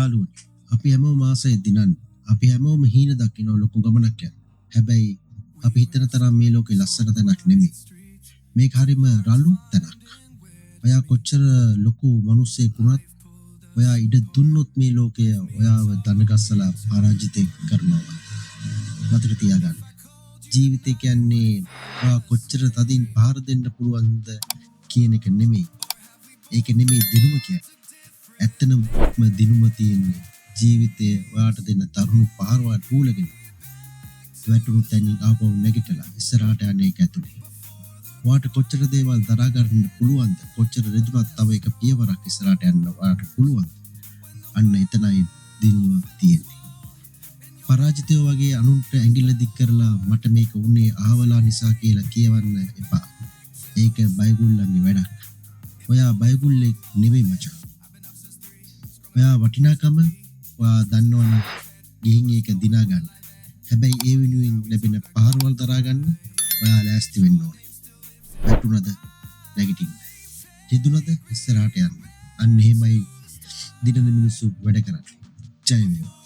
යාළුවනි අපි හැමෝම මාසෙ දිනන් අපි හැමෝම හීන දකින්න ලොකු ගමනක් යන. හැබැයි අපි හිතන තරම් මේ ලෝකේ ලස්සන තැනක් නෙමෙයි. මේක හරිම රළු තැනක්. ඔයා කොච්චර ලොකු මිනිස්සෙක් වුණත් ඔයා ඉඩ දුන්නොත් මේ ලෝකය ඔයාව දණගස්සලා පරාජිතේ කරනවා. මතක තියාගන්න. ජීවිතය කියන්නේ ඔයා කොච්චර තදින් පහර දෙන්න පුළුවන්ද කියන එක නෙමෙයි. ඒක නෙමෙයි දිනුම කියන්නේ. ඇත්තම දිනුම තියෙන්නේ ජීවිතය ඔයාට දෙන්න තරුණ පහරවල් පූලගෙන වැටුණු තැනින් ආපහු නැගිටලා ඉස්සරහට යන්නේ ඒක ඇතුලේ. ඔයාට කොච්චර දේවල් දරා ගන්න පුළුවන්ද? කොච්චර රෙදුනත් තව එක පියවරක් ඉස්සරහට යන්න ඔයාට පුළුවන්ද? අන්න එතනයි දිනුම තියෙන්නේ. පරාජිතය වගේ අනුන්ට ඇඟිල්ල දික් කරලා මට මේක උනේ ආවලා නිසා කියලා කියවන්න එපා. ඒක බයගුල්ලන්ගේ වැඩක්. ඔයා බයගුල්ලෙක් නෙවෙයි මචං. ඔයා වටිනාකම ඔයා දන්නවනම් ගිහින් ඒක දිනා ගන්න. හැබැයි ඒ වෙනුවෙන් ලැබෙන පහරවල් දරා ගන්න ඔයා ලෑස්ති වෙන්න ඕනේ. වැටුණද නැගිටින්න. හිතුණද ඉස්සරහට යන්න. අන්න එහෙමයි දිනන මිනිස්සු වැඩ කරන්නේ. ජය වේවා.